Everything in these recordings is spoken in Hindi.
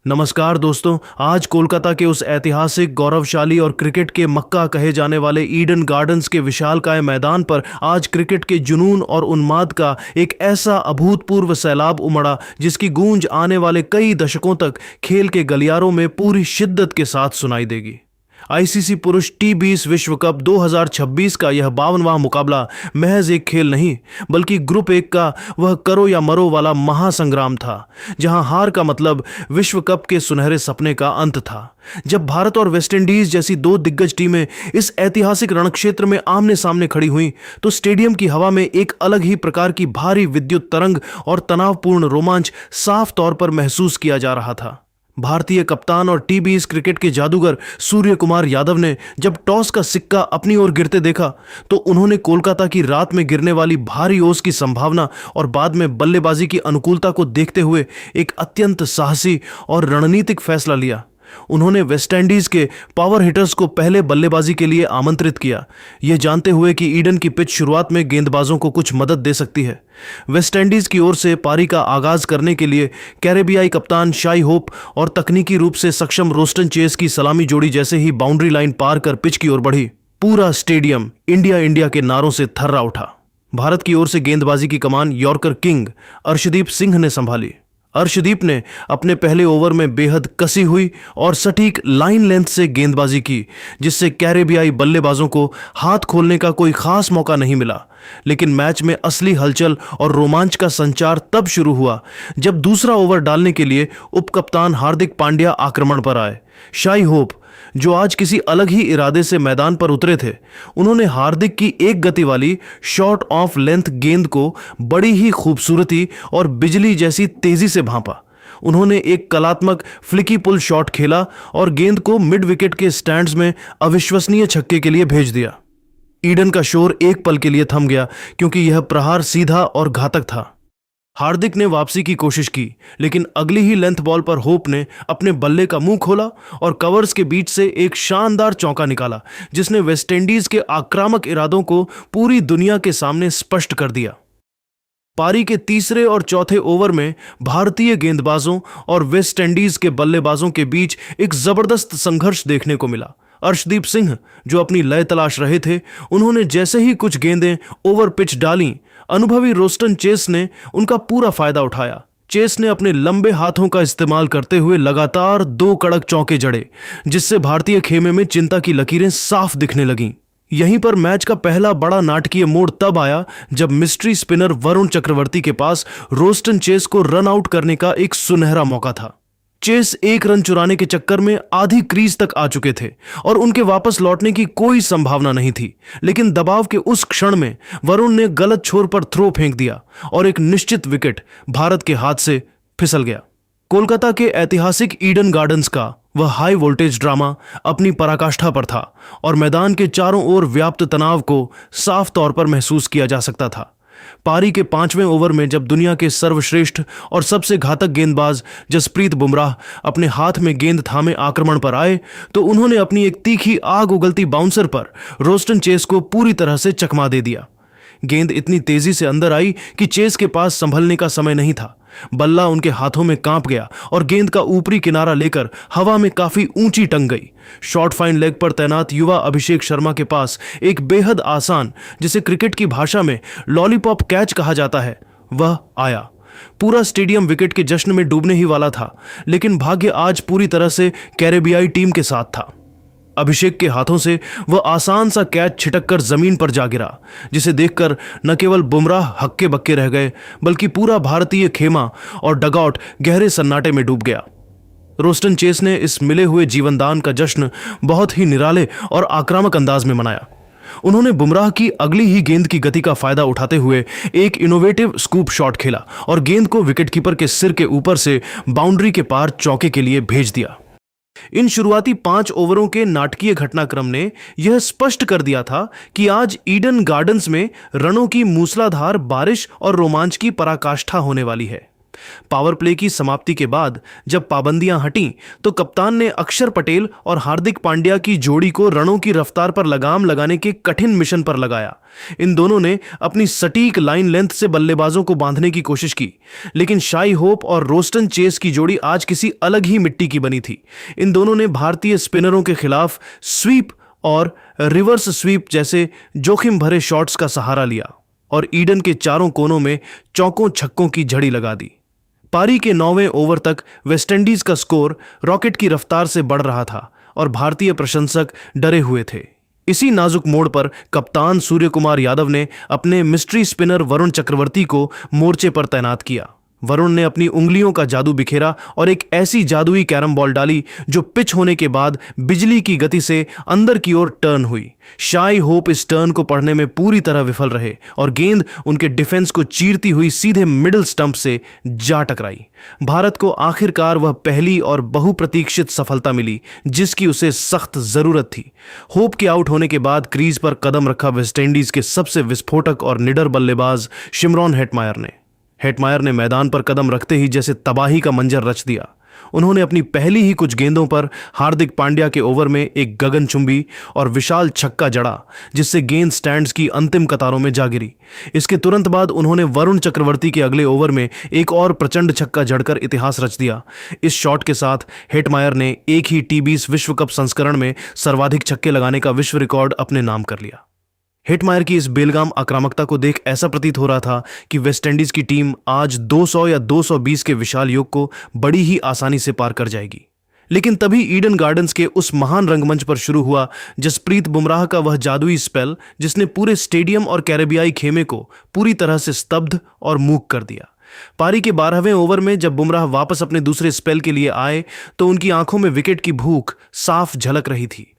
नमस्कार दोस्तों। आज कोलकाता के उस ऐतिहासिक, गौरवशाली और क्रिकेट के मक्का कहे जाने वाले ईडन गार्डन्स के विशालकाय मैदान पर आज क्रिकेट के जुनून और उन्माद का एक ऐसा अभूतपूर्व सैलाब उमड़ा जिसकी गूंज आने वाले कई दशकों तक खेल के गलियारों में पूरी शिद्दत के साथ सुनाई देगी। आईसीसी पुरुष टी20 विश्व कप 2026 का यह 52वां मुकाबला महज एक खेल नहीं बल्कि ग्रुप एक का वह करो या मरो वाला महासंग्राम था, जहां हार का मतलब विश्व कप के सुनहरे सपने का अंत था। जब भारत और वेस्टइंडीज जैसी दो दिग्गज टीमें इस ऐतिहासिक रणक्षेत्र में आमने सामने खड़ी हुईं, तो स्टेडियम की हवा में एक अलग ही प्रकार की भारी विद्युत तरंग और तनावपूर्ण रोमांच साफ तौर पर महसूस किया जा रहा था। भारतीय कप्तान और टी20 क्रिकेट के जादूगर सूर्य कुमार यादव ने जब टॉस का सिक्का अपनी ओर गिरते देखा तो उन्होंने कोलकाता की रात में गिरने वाली भारी ओस की संभावना और बाद में बल्लेबाजी की अनुकूलता को देखते हुए एक अत्यंत साहसी और रणनीतिक फैसला लिया। उन्होंने वेस्टइंडीज के पावर हिटर्स को पहले बल्लेबाजी के लिए आमंत्रित किया, यह जानते हुए कि ईडन की पिच शुरुआत में गेंदबाजों को कुछ मदद दे सकती है। वेस्टइंडीज की ओर से पारी का आगाज करने के लिए कैरेबियाई कप्तान शाई होप और तकनीकी रूप से सक्षम रोस्टन चेस की सलामी जोड़ी जैसे ही बाउंड्री लाइन पार कर पिच की ओर बढ़ी, पूरा स्टेडियम इंडिया इंडिया के नारों से थर्रा उठा। भारत की ओर से गेंदबाजी की कमान यॉर्कर किंग अर्शदीप सिंह ने संभाली। अर्शदीप ने अपने पहले ओवर में बेहद कसी हुई और सटीक लाइन लेंथ से गेंदबाजी की, जिससे कैरेबियाई बल्लेबाजों को हाथ खोलने का कोई खास मौका नहीं मिला। लेकिन मैच में असली हलचल और रोमांच का संचार तब शुरू हुआ जब दूसरा ओवर डालने के लिए उपकप्तान हार्दिक पांड्या आक्रमण पर आए। शाई होप, जो आज किसी अलग ही इरादे से मैदान पर उतरे थे, उन्होंने हार्दिक की एक गति वाली शॉर्ट ऑफ लेंथ गेंद को बड़ी ही खूबसूरती और बिजली जैसी तेजी से भांपा। उन्होंने एक कलात्मक फ्लिकी पुल शॉट खेला और गेंद को मिड विकेट के स्टैंड्स में अविश्वसनीय छक्के के लिए भेज दिया। ईडन का शोर एक पल के लिए थम गया क्योंकि यह प्रहार सीधा और घातक था। हार्दिक ने वापसी की कोशिश की, लेकिन अगली ही लेंथ बॉल पर होप ने अपने बल्ले का मुंह खोला और कवर्स के बीच से एक शानदार चौका निकाला, जिसने वेस्टइंडीज के आक्रामक इरादों को पूरी दुनिया के सामने स्पष्ट कर दिया। पारी के तीसरे और चौथे ओवर में भारतीय गेंदबाजों और वेस्टइंडीज के बल्लेबाजों के बीच एक जबरदस्त संघर्ष देखने को मिला। अर्शदीप सिंह, जो अपनी लय तलाश रहे थे, उन्होंने जैसे ही कुछ गेंदें ओवर पिच डाली, अनुभवी रोस्टन चेस ने उनका पूरा फायदा उठाया। चेस ने अपने लंबे हाथों का इस्तेमाल करते हुए लगातार 2 कड़क चौके जड़े, जिससे भारतीय खेमे में चिंता की लकीरें साफ दिखने लगीं। यहीं पर मैच का पहला बड़ा नाटकीय मोड़ तब आया जब मिस्ट्री स्पिनर वरुण चक्रवर्ती के पास रोस्टन चेस को रन आउट करने का एक सुनहरा मौका था। चेस एक रन चुराने के चक्कर में आधी क्रीज तक आ चुके थे और उनके वापस लौटने की कोई संभावना नहीं थी, लेकिन दबाव के उस क्षण में वरुण ने गलत छोर पर थ्रो फेंक दिया और एक निश्चित विकेट भारत के हाथ से फिसल गया। कोलकाता के ऐतिहासिक ईडन गार्डन्स का वह हाई वोल्टेज ड्रामा अपनी पराकाष्ठा पर था और मैदान के चारों ओर व्याप्त तनाव को साफ तौर पर महसूस किया जा सकता था। पारी के 5वें ओवर में जब दुनिया के सर्वश्रेष्ठ और सबसे घातक गेंदबाज जसप्रीत बुमराह अपने हाथ में गेंद थामे आक्रमण पर आए, तो उन्होंने अपनी एक तीखी आग उगलती बाउंसर पर रोस्टन चेस को पूरी तरह से चकमा दे दिया। गेंद इतनी तेजी से अंदर आई कि चेस के पास संभलने का समय नहीं था। बल्ला उनके हाथों में कांप गया और गेंद का ऊपरी किनारा लेकर हवा में काफी ऊंची टंग गई। शॉर्ट फाइन लेग पर तैनात युवा अभिषेक शर्मा के पास एक बेहद आसान, जिसे क्रिकेट की भाषा में लॉलीपॉप कैच कहा जाता है, वह आया। पूरा स्टेडियम विकेट के जश्न में डूबने ही वाला था, लेकिन भाग्य आज पूरी तरह से कैरेबियाई टीम के साथ था। अभिषेक के हाथों से वह आसान सा कैच छिटककर जमीन पर जा गिरा, जिसे देखकर न केवल बुमराह हक्के बक्के रह गए बल्कि पूरा भारतीय खेमा और डगआउट गहरे सन्नाटे में डूब गया। रोस्टन चेस ने इस मिले हुए जीवनदान का जश्न बहुत ही निराले और आक्रामक अंदाज में मनाया। उन्होंने बुमराह की अगली ही गेंद की गति का फायदा उठाते हुए एक इनोवेटिव स्कूप शॉट खेला और गेंद को विकेटकीपर के सिर के ऊपर से बाउंड्री के पार चौके के लिए भेज दिया। इन शुरुआती 5 ओवरों के नाटकीय घटनाक्रम ने यह स्पष्ट कर दिया था कि आज ईडन गार्डन्स में रनों की मूसलाधार बारिश और रोमांच की पराकाष्ठा होने वाली है। पावर प्ले की समाप्ति के बाद जब पाबंदियां हटीं तो कप्तान ने अक्षर पटेल और हार्दिक पांड्या की जोड़ी को रनों की रफ्तार पर लगाम लगाने के कठिन मिशन पर लगाया। इन दोनों ने अपनी सटीक लाइन लेंथ से बल्लेबाजों को बांधने की कोशिश की, लेकिन शाई होप और रोस्टन चेस की जोड़ी आज किसी अलग ही मिट्टी की बनी थी। इन दोनों ने भारतीय स्पिनरों के खिलाफ स्वीप और रिवर्स स्वीप जैसे जोखिम भरे शॉट्स का सहारा लिया और ईडन के चारों कोनों में चौकों छक्कों की झड़ी लगा दी। पारी के 9वें ओवर तक वेस्टइंडीज का स्कोर रॉकेट की रफ्तार से बढ़ रहा था और भारतीय प्रशंसक डरे हुए थे। इसी नाजुक मोड़ पर कप्तान सूर्यकुमार यादव ने अपने मिस्ट्री स्पिनर वरुण चक्रवर्ती को मोर्चे पर तैनात किया। वरुण ने अपनी उंगलियों का जादू बिखेरा और एक ऐसी जादुई कैरम बॉल डाली जो पिच होने के बाद बिजली की गति से अंदर की ओर टर्न हुई। शाई होप इस टर्न को पढ़ने में पूरी तरह विफल रहे और गेंद उनके डिफेंस को चीरती हुई सीधे मिडिल स्टंप से जा टकराई। भारत को आखिरकार वह पहली और बहुप्रतीक्षित सफलता मिली जिसकी उसे सख्त जरूरत थी। होप के आउट होने के बाद क्रीज पर कदम रखा वेस्टइंडीज के सबसे विस्फोटक और निडर बल्लेबाज शिमरॉन हेटमायर ने मैदान पर कदम रखते ही जैसे तबाही का मंजर रच दिया। उन्होंने अपनी पहली ही कुछ गेंदों पर हार्दिक पांड्या के ओवर में एक गगनचुंबी और विशाल छक्का जड़ा जिससे गेंद स्टैंड्स की अंतिम कतारों में जा गिरी। इसके तुरंत बाद उन्होंने वरुण चक्रवर्ती के अगले ओवर में एक और प्रचंड छक्का जड़कर इतिहास रच दिया। इस शॉट के साथ हेटमायर ने एक ही टी20 विश्व कप संस्करण में सर्वाधिक छक्के लगाने का विश्व रिकॉर्ड अपने नाम कर लिया। हेटमायर की इस बेलगाम आक्रामकता को देख ऐसा प्रतीत हो रहा था कि वेस्टइंडीज की टीम आज 200 या 220 के विशाल योग को बड़ी ही आसानी से पार कर जाएगी। लेकिन तभी ईडन गार्डन्स के उस महान रंगमंच पर शुरू हुआ जसप्रीत बुमराह का वह जादुई स्पेल जिसने पूरे स्टेडियम और कैरेबियाई खेमे को पूरी तरह से स्तब्ध और मूक कर दिया। पारी के 12वें ओवर में जब बुमराह वापस अपने दूसरे स्पेल के लिए आए तो उनकी आंखों में विकेट की भूख साफ झलक रही थी।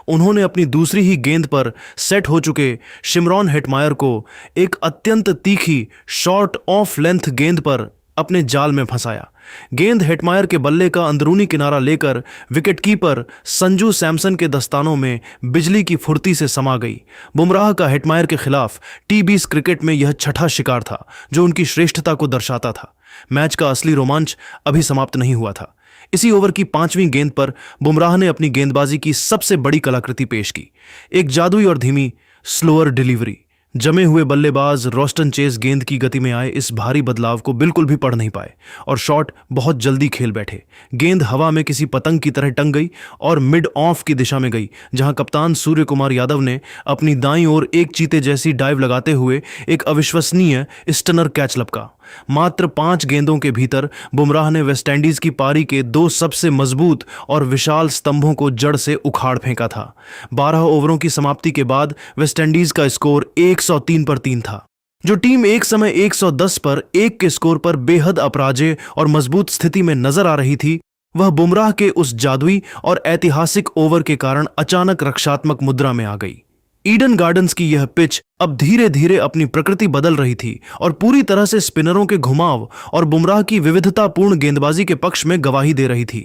उन्होंने अपनी दूसरी ही गेंद पर सेट हो चुके शिमरॉन हेटमायर को एक अत्यंत तीखी शॉर्ट ऑफ लेंथ गेंद पर अपने जाल में फंसाया। गेंद हेटमायर के बल्ले का अंदरूनी किनारा लेकर विकेटकीपर संजू सैमसन के दस्तानों में बिजली की फुर्ती से समा गई। बुमराह का हेटमायर के खिलाफ टी20 क्रिकेट में यह छठा शिकार था जो उनकी श्रेष्ठता को दर्शाता था। मैच का असली रोमांच अभी समाप्त नहीं हुआ था। इसी ओवर की 5वीं गेंद पर बुमराह ने अपनी गेंदबाजी की सबसे बड़ी कलाकृति पेश की, एक जादुई और धीमी स्लोअर डिलीवरी। जमे हुए बल्लेबाज रोस्टन चेस गेंद की गति में आए इस भारी बदलाव को बिल्कुल भी पढ़ नहीं पाए और शॉट बहुत जल्दी खेल बैठे। गेंद हवा में किसी पतंग की तरह टंग गई और मिड ऑफ की दिशा में गई, जहां कप्तान सूर्यकुमार यादव ने अपनी दाईं ओर एक चीते जैसी डाइव लगाते हुए एक अविश्वसनीय स्टनर कैच लपका। मात्र 5 गेंदों के भीतर बुमराह ने वेस्टइंडीज की पारी के 2 सबसे मजबूत और विशाल स्तंभों को जड़ से उखाड़ फेंका था। 12 ओवरों की समाप्ति के बाद वेस्टइंडीज का स्कोर 103 पर 3 था। जो टीम एक समय 110 पर 1 के स्कोर पर बेहद अपराजेय और मजबूत स्थिति में नजर आ रही थी, वह बुमराह के उस जादुई और ऐतिहासिक ओवर के कारण अचानक रक्षात्मक मुद्रा में आ गई। ईडन गार्डन्स की यह पिच अब धीरे धीरे अपनी प्रकृति बदल रही थी और पूरी तरह से स्पिनरों के घुमाव और बुमराह की विविधतापूर्ण गेंदबाजी के पक्ष में गवाही दे रही थी।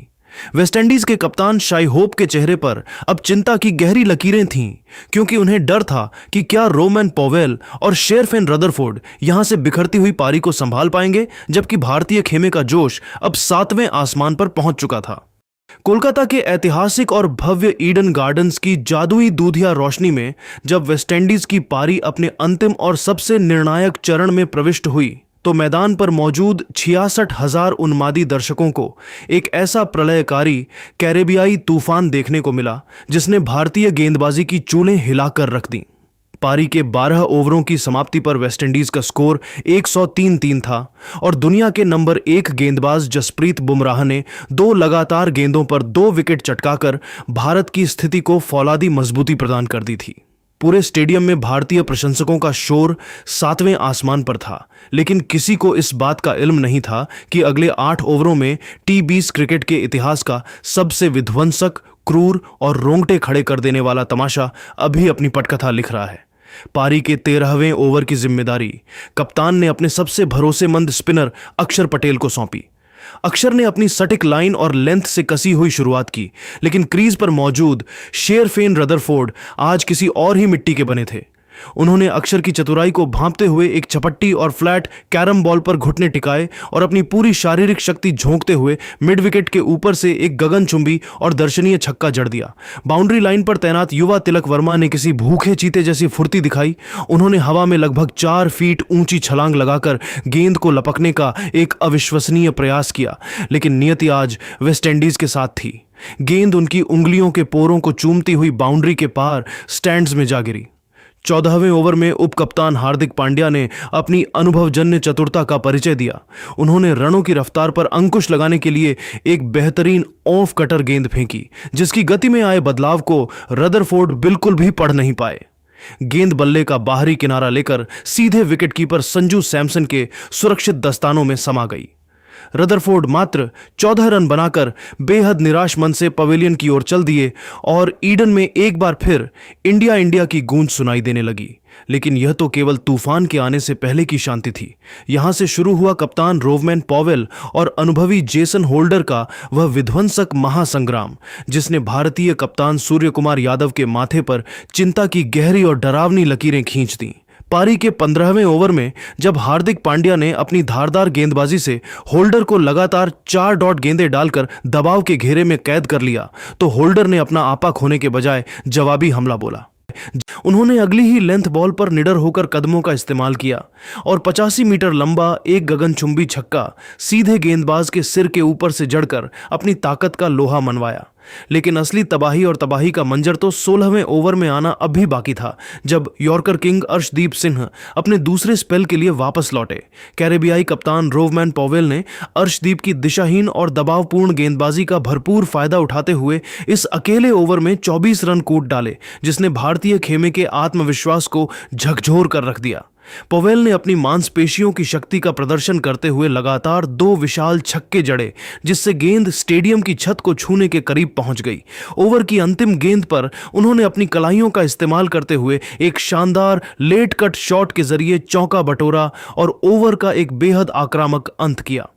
वेस्टइंडीज के कप्तान शाई होप के चेहरे पर अब चिंता की गहरी लकीरें थीं, क्योंकि उन्हें डर था कि क्या रोमैन पॉवेल और शेरफेन रदरफोर्ड यहां से बिखरती हुई पारी को संभाल पाएंगे, जबकि भारतीय खेमे का जोश अब 7वें आसमान पर पहुंच चुका था। कोलकाता के ऐतिहासिक और भव्य ईडन गार्डन्स की जादुई दूधिया रोशनी में जब वेस्टइंडीज की पारी अपने अंतिम और सबसे निर्णायक चरण में प्रविष्ट हुई तो मैदान पर मौजूद 66,000 उन्मादी दर्शकों को एक ऐसा प्रलयकारी कैरेबियाई तूफान देखने को मिला जिसने भारतीय गेंदबाजी की चूलें हिलाकर रख दी। पारी के 12 ओवरों की समाप्ति पर वेस्टइंडीज का स्कोर 103 था और दुनिया के नंबर 1 गेंदबाज जसप्रीत बुमराह ने 2 लगातार गेंदों पर 2 विकेट चटकाकर भारत की स्थिति को फौलादी मजबूती प्रदान कर दी थी। पूरे स्टेडियम में भारतीय प्रशंसकों का शोर 7वें आसमान पर था, लेकिन किसी को इस बात का इल्म नहीं था कि अगले 8 ओवरों में टी20 क्रिकेट के इतिहास का सबसे विध्वंसक, क्रूर और रोंगटे खड़े कर देने वाला तमाशा अभी अपनी पटकथा लिख रहा है। पारी के 13वें ओवर की जिम्मेदारी कप्तान ने अपने सबसे भरोसेमंद स्पिनर अक्षर पटेल को सौंपी। अक्षर ने अपनी सटीक लाइन और लेंथ से कसी हुई शुरुआत की, लेकिन क्रीज पर मौजूद शेरफेन रदरफोर्ड आज किसी और ही मिट्टी के बने थे। उन्होंने अक्षर की चतुराई को भांपते हुए एक चपट्टी और फ्लैट कैरम बॉल पर घुटने टिकाए और अपनी पूरी शारीरिक शक्ति झोंकते हुए मिड विकेट के ऊपर से एक गगनचुंबी और दर्शनीय छक्का जड़ दिया। बाउंड्री लाइन पर तैनात युवा तिलक वर्मा ने किसी भूखे चीते जैसी फुर्ती दिखाई। उन्होंने हवा में लगभग 4 फीट ऊंची छलांग लगाकर गेंद को लपकने का एक अविश्वसनीय प्रयास किया, लेकिन नियति आज वेस्टइंडीज के साथ थी। गेंद उनकी उंगलियों के पोरों को चूमती हुई बाउंड्री के पार स्टैंड्स में जा गिरी। 14वें ओवर में उप कप्तान हार्दिक पांड्या ने अपनी अनुभवजन्य चतुरता का परिचय दिया। उन्होंने रनों की रफ्तार पर अंकुश लगाने के लिए एक बेहतरीन ऑफ कटर गेंद फेंकी, जिसकी गति में आए बदलाव को रदरफोर्ड बिल्कुल भी पढ़ नहीं पाए। गेंद बल्ले का बाहरी किनारा लेकर सीधे विकेटकीपर संजू सैमसन के सुरक्षित दस्तानों में समा गई। रदरफोर्ड मात्र 14 रन बनाकर बेहद निराश मन से पवेलियन की ओर चल दिए और ईडन में एक बार फिर इंडिया इंडिया की गूंज सुनाई देने लगी। लेकिन यह तो केवल तूफान के आने से पहले की शांति थी। यहां से शुरू हुआ कप्तान रोवमैन पॉवेल और अनुभवी जेसन होल्डर का वह विध्वंसक महासंग्राम, जिसने भारतीय कप्तान सूर्य कुमार यादव के माथे पर चिंता की गहरी और डरावनी लकीरें खींच दी। पारी के 15वें ओवर में जब हार्दिक पांड्या ने अपनी धारदार गेंदबाजी से होल्डर को लगातार 4 डॉट गेंदें डालकर दबाव के घेरे में कैद कर लिया, तो होल्डर ने अपना आपा खोने के बजाय जवाबी हमला बोला। उन्होंने अगली ही लेंथ बॉल पर निडर होकर कदमों का इस्तेमाल किया और 85 मीटर लंबा एक गगनचुंबी छक्का सीधे गेंदबाज के सिर के ऊपर से जड़कर अपनी ताकत का लोहा मनवाया। लेकिन असली तबाही और तबाही का मंजर तो 16वें ओवर में आना अब भी बाकी था, जब यॉर्कर किंग अर्शदीप सिंह अपने दूसरे स्पेल के लिए वापस लौटे। कैरेबियाई कप्तान रोवमैन पॉवेल ने अर्शदीप की दिशाहीन और दबावपूर्ण गेंदबाजी का भरपूर फायदा उठाते हुए इस अकेले ओवर में 24 रन कूट डाले, जिसने भारतीय खेमे के आत्मविश्वास को झकझोर कर रख दिया। पवेल ने अपनी मांसपेशियों की शक्ति का प्रदर्शन करते हुए लगातार 2 विशाल छक्के जड़े, जिससे गेंद स्टेडियम की छत को छूने के करीब पहुंच गई। ओवर की अंतिम गेंद पर उन्होंने अपनी कलाइयों का इस्तेमाल करते हुए एक शानदार लेट कट शॉट के जरिए चौका बटोरा और ओवर का एक बेहद आक्रामक अंत किया।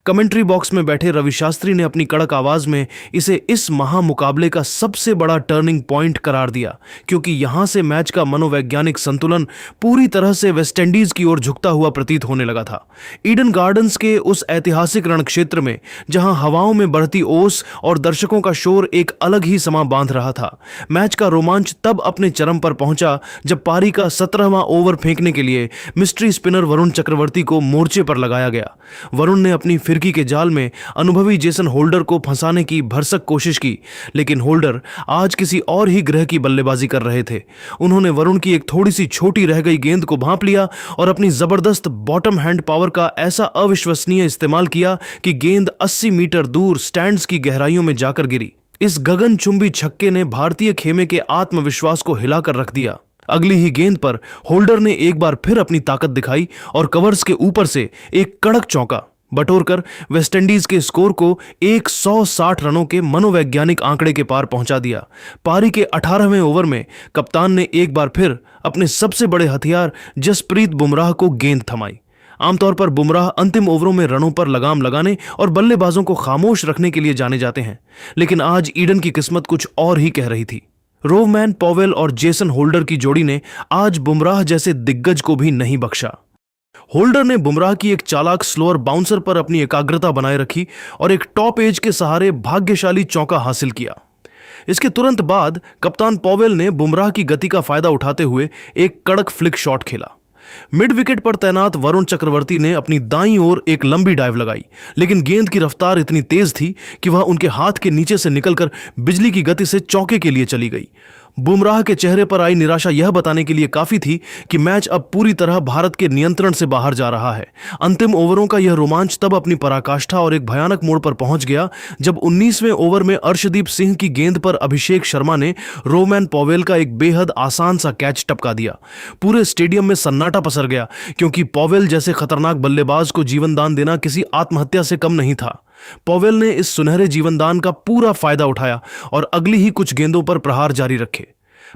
कमेंट्री बॉक्स में बैठे रवि शास्त्री ने अपनी कड़क आवाज में इसे इस महामुकाबले का सबसे बड़ा टर्निंग पॉइंट करार दिया, क्योंकि यहां से मैच का मनोवैज्ञानिक संतुलन पूरी तरह से वेस्टइंडीज की ओर झुकता हुआ प्रतीत होने लगा था। ईडन गार्डन्स के उस ऐतिहासिक रणक्षेत्र में जहां हवाओं में बढ़ती ओस और दर्शकों का शोर एक अलग ही समा बांध रहा था, मैच का रोमांच तब अपने चरम पर पहुंचा जब पारी का 17वां ओवर फेंकने के लिए मिस्ट्री स्पिनर वरुण चक्रवर्ती को मोर्चे पर लगाया गया। वरुण ने अपनी फिरकी के जाल में अनुभवी जेसन होल्डर को फंसाने की भरसक कोशिश की, लेकिन होल्डर आज किसी और ही ग्रह की बल्लेबाजी कर रहे थे। उन्होंने वरुण की एक थोड़ी सी छोटी रह गई गेंद को भांप लिया और अपनी जबरदस्त बॉटम हैंड पावर का ऐसा अविश्वसनीय इस्तेमाल किया कि गेंद 80 मीटर दूर स्टैंड्स की गहराइयों में जाकर गिरी। इस गगनचुंबी छक्के ने भारतीय खेमे के आत्मविश्वास को हिलाकर रख दिया। अगली ही गेंद पर होल्डर ने एक बार फिर अपनी ताकत दिखाई और कवर्स के ऊपर से एक कड़क चौका बटोरकर वेस्टइंडीज के स्कोर को 160 रनों के मनोवैज्ञानिक आंकड़े के पार पहुंचा दिया। पारी के 18वें ओवर में कप्तान ने एक बार फिर अपने सबसे बड़े हथियार जसप्रीत बुमराह को गेंद थमाई। आमतौर पर बुमराह अंतिम ओवरों में रनों पर लगाम लगाने और बल्लेबाजों को खामोश रखने के लिए जाने जाते हैं, लेकिन आज ईडन की किस्मत कुछ और ही कह रही थी। रोवमैन पॉवेल और जेसन होल्डर की जोड़ी ने आज बुमराह जैसे दिग्गज को भी नहीं बख्शा। होल्डर ने बुमराह की एक चालाक स्लोअर बाउंसर पर अपनी एकाग्रता बनाए रखी और एक टॉप एज के सहारे भाग्यशाली चौका हासिल किया। इसके तुरंत बाद कप्तान पॉवेल ने बुमराह की गति का फायदा उठाते हुए एक कड़क फ्लिक शॉट खेला। मिड विकेट पर तैनात वरुण चक्रवर्ती ने अपनी दाईं ओर एक लंबी डाइव लगाई, लेकिन गेंद की रफ्तार इतनी तेज थी कि वह उनके हाथ के नीचे से निकलकर बिजली की गति से चौके के लिए चली गई। बुमराह के चेहरे पर आई निराशा यह बताने के लिए काफी थी कि मैच अब पूरी तरह भारत के नियंत्रण से बाहर जा रहा है। अंतिम ओवरों का यह रोमांच तब अपनी पराकाष्ठा और एक भयानक मोड़ पर पहुंच गया जब 19वें ओवर में अर्शदीप सिंह की गेंद पर अभिषेक शर्मा ने रोवमैन पॉवेल का एक बेहद आसान सा कैच टपका दिया। पूरे स्टेडियम में सन्नाटा पसर गया, क्योंकि पॉवेल जैसे खतरनाक बल्लेबाज को जीवनदान देना किसी आत्महत्या से कम नहीं था। पॉवेल ने इस सुनहरे जीवनदान का पूरा फायदा उठाया और अगली ही कुछ गेंदों पर प्रहार जारी रखे।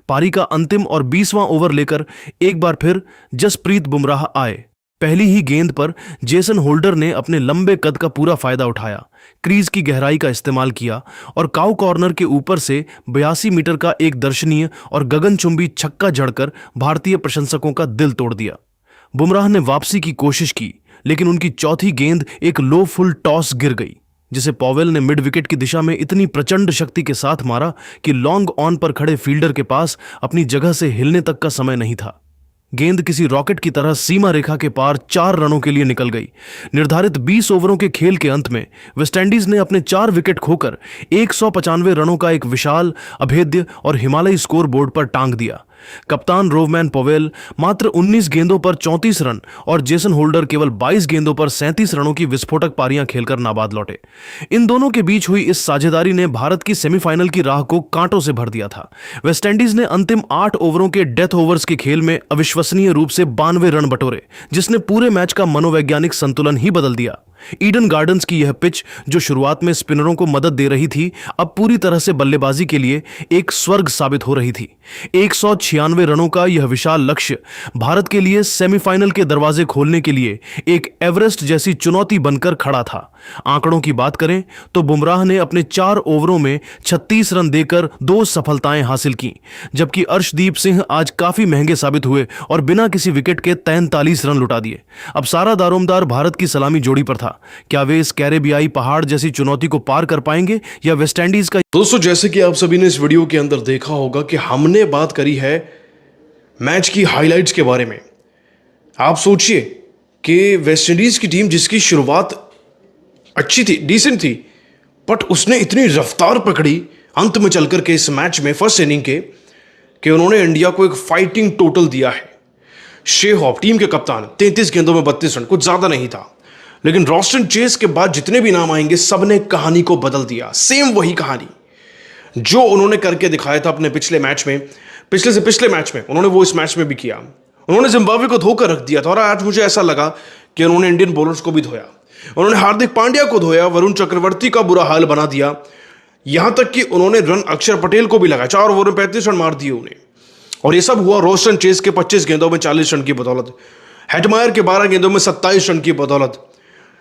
पारी का अंतिम और 20वां ओवर लेकर एक बार फिर जसप्रीत बुमराह आए। पहली ही गेंद पर जेसन होल्डर ने अपने लंबे कद का पूरा फायदा उठाया, क्रीज की गहराई का इस्तेमाल किया और काउ कॉर्नर के ऊपर से 82 मीटर का एक दर्शनीय और गगनचुंबी छक्का जड़कर भारतीय प्रशंसकों का दिल तोड़ दिया। बुमराह ने वापसी की कोशिश की, लेकिन उनकी चौथी गेंद एक लो फुल टॉस गिर गई, जिसे पॉवेल ने मिड विकेट की दिशा में इतनी प्रचंड शक्ति के साथ मारा कि लॉन्ग ऑन पर खड़े फील्डर के पास अपनी जगह से हिलने तक का समय नहीं था। गेंद किसी रॉकेट की तरह सीमा रेखा के पार 4 रनों के लिए निकल गई। निर्धारित 20 ओवरों के खेल के अंत में वेस्टइंडीज ने अपने 4 विकेट खोकर 195 रनों का एक विशाल, अभेद्य और हिमालयी स्कोर बोर्ड पर टांग दिया। कप्तान रोवमैन पॉवेल मात्र 19 गेंदों पर 34 रन और जेसन होल्डर केवल 22 गेंदों पर 37 रनों की विस्फोटक पारियां खेलकर नाबाद लौटे। इन दोनों के बीच हुई इस साझेदारी ने भारत की सेमीफाइनल की राह को कांटों से भर दिया था। वेस्टइंडीज ने अंतिम 8 ओवरों के डेथ ओवर्स के खेल में अविश्वसनीय रूप से 92 रन बटोरे, जिसने पूरे मैच का मनोवैज्ञानिक संतुलन ही बदल दिया। ईडन गार्डन्स की यह पिच, जो शुरुआत में स्पिनरों को मदद दे रही थी, अब पूरी तरह से बल्लेबाजी के लिए एक स्वर्ग साबित हो रही थी। 196 रनों का यह विशाल लक्ष्य भारत के लिए सेमीफाइनल के दरवाजे खोलने के लिए एक एवरेस्ट जैसी चुनौती बनकर खड़ा था। आंकड़ों की बात करें तो बुमराह ने अपने 4 ओवरों में 36 रन देकर 2 सफलताएं हासिल की, जबकि अर्शदीप सिंह आज काफी महंगे साबित हुए और बिना किसी विकेट के 43 रन लुटा दिए। अब सारा दारोमदार भारत की सलामी जोड़ी पर था। क्या वे इस कैरेबियाई पहाड़ जैसी चुनौती को पार कर पाएंगे या वेस्टइंडीज का। दोस्तों, जैसे कि आप सभी ने इस वीडियो के अंदर देखा होगा कि हमने बात करी है मैच की हाइलाइट्स के बारे में। आप सोचिए कि वेस्टइंडीज की टीम, जिसकी शुरुआत अच्छी थी, डिसेंट थी, बट उसने इतनी रफ्तार पकड़ी अंत में चलकर के इस मैच में फर्स्ट इनिंग के, कि उन्होंने इंडिया को एक फाइटिंग टोटल दिया है। शेहॉफ टीम के कप्तान, 33 गेंदों में 32 रन, कुछ ज्यादा नहीं था, लेकिन रॉस्टन चेस के बाद जितने भी नाम आएंगे सबने कहानी को बदल दिया। सेम वही कहानी जो उन्होंने करके दिखाया था अपने पिछले मैच में, पिछले से पिछले मैच में, उन्होंने वो इस मैच में भी किया। उन्होंने जिम्बाब्वे को धोकर रख दिया था और आज मुझे ऐसा लगा कि उन्होंने इंडियन बॉलर्स को भी धोया। उन्होंने हार्दिक पांड्या को धोया, वरुण चक्रवर्ती का बुरा हाल बना दिया, यहां तक कि उन्होंने रन अक्षर पटेल को भी लगाया। 4 ओवर में 35 रन मार दिए उन्हें, और यह सब हुआ रोस्टन चेस के 25 गेंदों में 40 रन की बदौलत, हेटमायर के 12 गेंदों में 27 रन की बदौलत,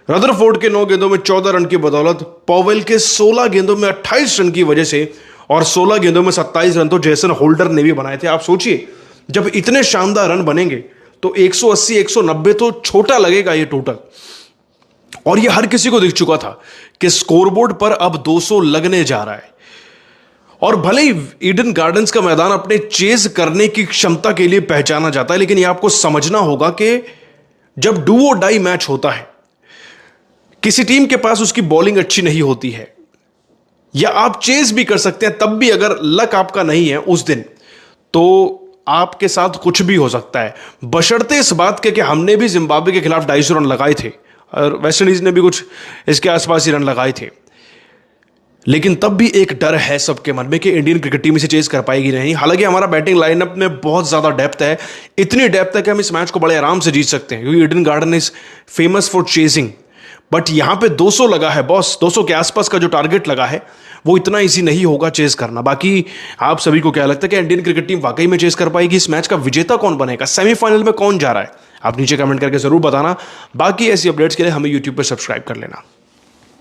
रदरफोर्ड के 9 गेंदों में 14 रन की बदौलत, पॉवेल के 16 गेंदों में 28 रन की वजह से, और 16 गेंदों में 27 रन तो जेसन होल्डर ने भी बनाए थे। आप सोचिए, जब इतने शानदार रन बनेंगे तो 180 190 तो छोटा लगेगा ये टोटल। और ये हर किसी को दिख चुका था कि स्कोरबोर्ड पर अब 200 लगने जा रहा है। और भले ही ईडन गार्डन्स का मैदान अपने चेज करने की क्षमता के लिए पहचाना जाता है, लेकिन ये आपको समझना होगा कि जब डू और डाई मैच होता है, किसी टीम के पास उसकी बॉलिंग अच्छी नहीं होती है, या आप चेज भी कर सकते हैं, तब भी अगर लक आपका नहीं है उस दिन, तो आपके साथ कुछ भी हो सकता है। बशर्ते इस बात के कि हमने भी जिम्बाब्वे के खिलाफ 250 रन लगाए थे और वेस्टइंडीज ने भी कुछ इसके आसपास ही रन लगाए थे, लेकिन तब भी एक डर है सबके मन में कि इंडियन क्रिकेट टीम इसे चेज कर पाएगी नहीं। हालांकि हमारा बैटिंग लाइनअप में बहुत ज्यादा डेप्थ है, इतनी डेप्थ है कि हम इस मैच को बड़े आराम से जीत सकते हैं, क्योंकि Eden garden is famous for chasing. But यहां पे 200 लगा है बॉस, 200 के आसपास का जो टारगेट लगा है वो इतना इजी नहीं होगा चेज करना। बाकी आप सभी को क्या लगता है कि इंडियन क्रिकेट टीम वाकई में चेज कर पाएगी? इस मैच का विजेता कौन बनेगा? सेमीफाइनल में कौन जा रहा है? आप नीचे कमेंट करके जरूर बताना। बाकी ऐसी अपडेट्स के लिए हमें यूट्यूब पर सब्सक्राइब कर लेना।